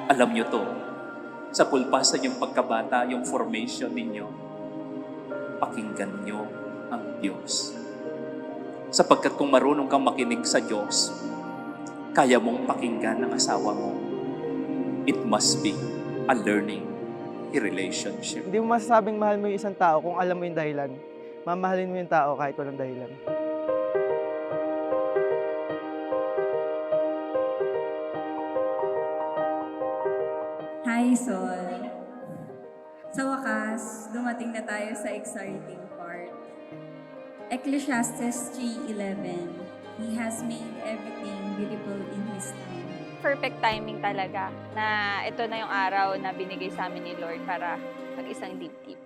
Alam nyo to, sa pulpasan yung pagkabata, yung formation ninyo, pakinggan nyo ang Diyos. Sapagkat kung marunong kang makinig sa Diyos, kaya mong pakinggan ng asawa mo. It must be a learning relationship. Hindi mo masasabing mahal mo yung isang tao kung alam mo yung dahilan. Mamahalin mo yung tao kahit walang dahilan. Hi, Sol. Sa wakas, dumating na tayo sa exciting part. Ecclesiastes 3:11. He has made everything beautiful in His time. Perfect timing talaga na ito na yung araw na binigay sa amin ni Lord para mag-isang dibdib.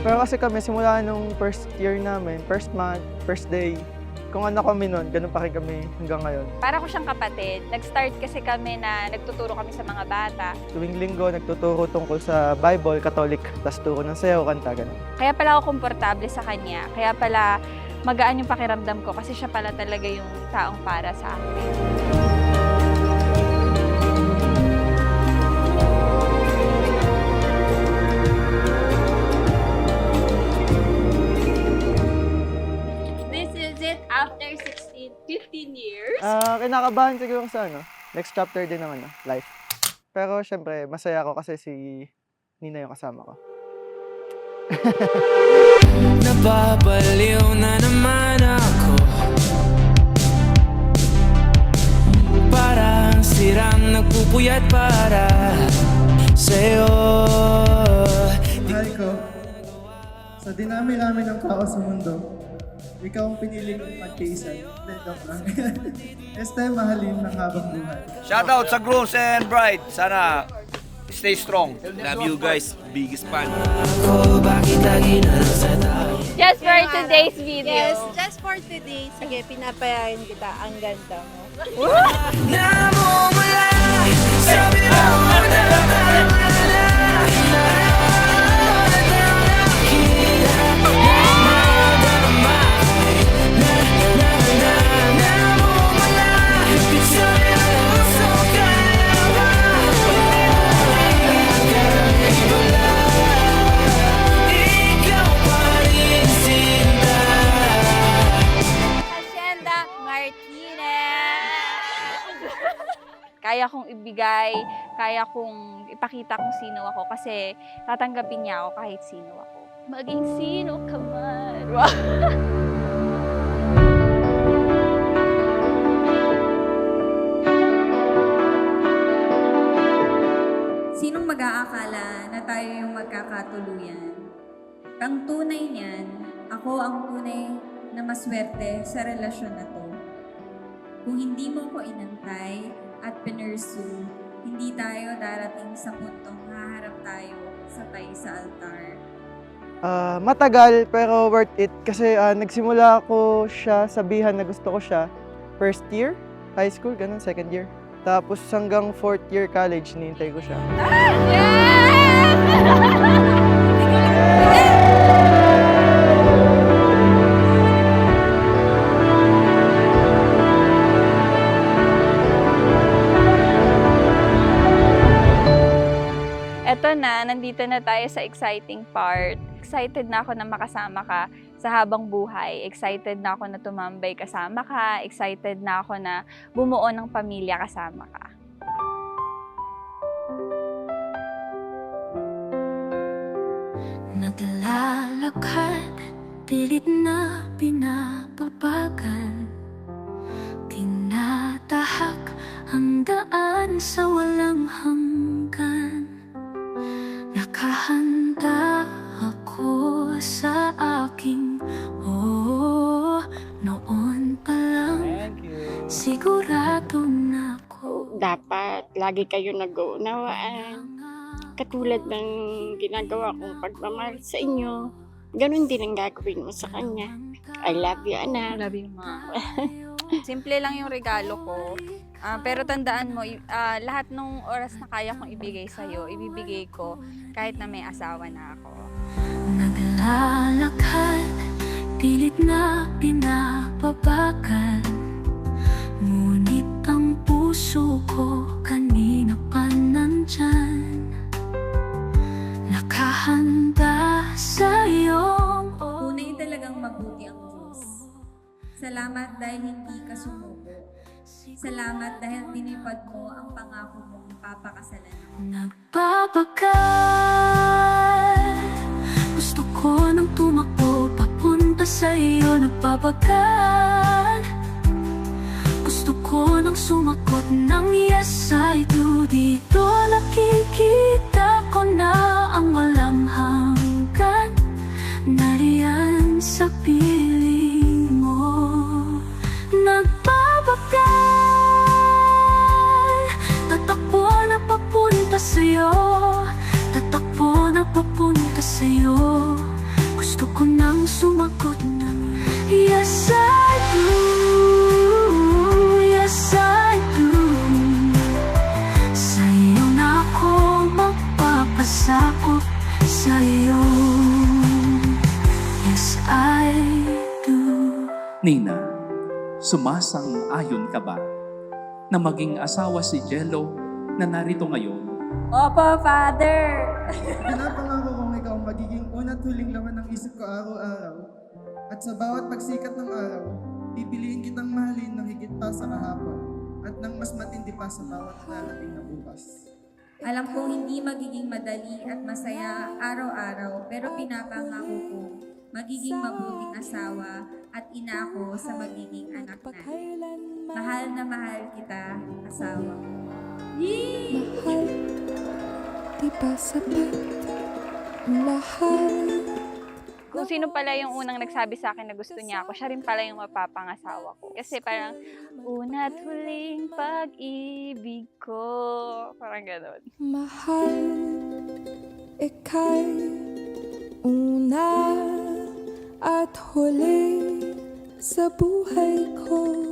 Pero kasi kami, simula nung first year namin, first month, first day, kung ano kami nun, ganun pa rin kami hanggang ngayon. Para ko siyang kapatid. Nag-start kasi kami na nagtuturo kami sa mga bata. Tuwing linggo, nagtuturo tungkol sa Bible, Catholic, tas turo ng sayaw, kanta, ganun. Kaya pala ako komportable sa kanya. Kaya pala magaan yung pakiramdam ko kasi siya pala talaga yung taong para sa akin. This is it after 15 years. Kinakabahan siguro sa next chapter din ng life. Pero syempre, masaya ako kasi si Nina yung kasama ko. Napapaliw na naman ako, parang sirang nagpupuyat para sa'yo. Mahal ko, sa dinami namin ng tao sa mundo, ikaw ang piniling magkaisan. Joke lang. Este, mahalin ng habang buhay. Shoutout sa grooms and bride. Sana stay strong. Love you guys. Biggest fan. Ako, bakit lagi na lang sa tao? Just for today's video. Yes, just for today. Sige, pinapayain kita. Ang ganda mo. Namumula, sabi mo Hacienda Martinez! Kaya kong ibigay, kaya kong ipakita kung sino ako kasi tatanggapin niya ako kahit sino ako. Maging sino ka man. Wow. Sinong mag-aakala na tayo yung magkakatuluyan? Ang tunay niyan, ako ang tunay na maswerte sa relasyon na to. Kung hindi mo ko inantay at pinursu, hindi tayo darating sa puntong haharap tayo sabay sa altar. Matagal pero worth it kasi nagsimula ako siya sabihan na gusto ko siya first year, high school, ganun, second year. Tapos hanggang fourth year college, hinihintay ko siya. Eto na, nandito na tayo sa exciting part. Excited na ako na makasama ka sa habang buhay. Excited na ako na tumambay kasama ka. Excited na ako na bumuo ng pamilya kasama ka. Naglalakad, pilit na pinapabagal, tinatahak ang daan sa walang hanggan. Nakahanda ako sa aking noon pa lang. Sigurado na ako. Dapat lagi kayo nag-uunawaan. Katulad ng ginagawa kong pagmamahal sa inyo, ganun din ang gagawin mo sa kanya. I love you, anak. Love you, Ma. Simple lang yung regalo ko. Pero tandaan mo, lahat ng oras na kaya kong ibigay sa'yo, ibibigay ko kahit na may asawa na ako. Naglalakad, pilit na pinapabagal, ngunit ang puso ko kanina pa nandyan, nakahanda sa iyong Tunay talagang mabuti ang Diyos. Salamat dahil hindi ka sumuko. Salamat dahil tinipad mo ang pangako mong papakasalan ako. Nagbabagal, gusto ko nang tumakbo papunta sa iyo. Nagbabagal, gusto ko nang sumagot ng yes I do. Dito nakikita ko na ang walang hanggan, nariyan sa piling mo. Nagbabagal, tatakbo na papunta sa'yo, tatakbo na papunta sa'yo. Gusto ko nang sumagot ng yes I do, yes I do. Sa'yo na ako magpapasakop, sa'yo, yes I do. Nina, sumasang-ayon ka ba na maging asawa si Jello na narito ngayon? Opo, Father! Pinapangako kong ikaw ang magiging una't huling laman ng isip ko araw-araw. At sa bawat pagsikat ng araw, pipiliin kitang mahalin ng higit pa sa kahapon at ng mas matindi pa sa bawat darating na bukas. Alam kong hindi magiging madali at masaya araw-araw, pero pinapangako ko magiging mabuting asawa at ina ako sa magiging anak natin. Mahal na mahal kita, asawa ko. Mahal, di ba sapat mahal? Kung sino pala yung unang nagsabi sa akin na gusto niya ako, siya rin pala yung mapapangasawa ko. Kasi parang, una't huling pag-ibig ko. Parang gano'n. Mahal, ika'y una at huli sa buhay ko.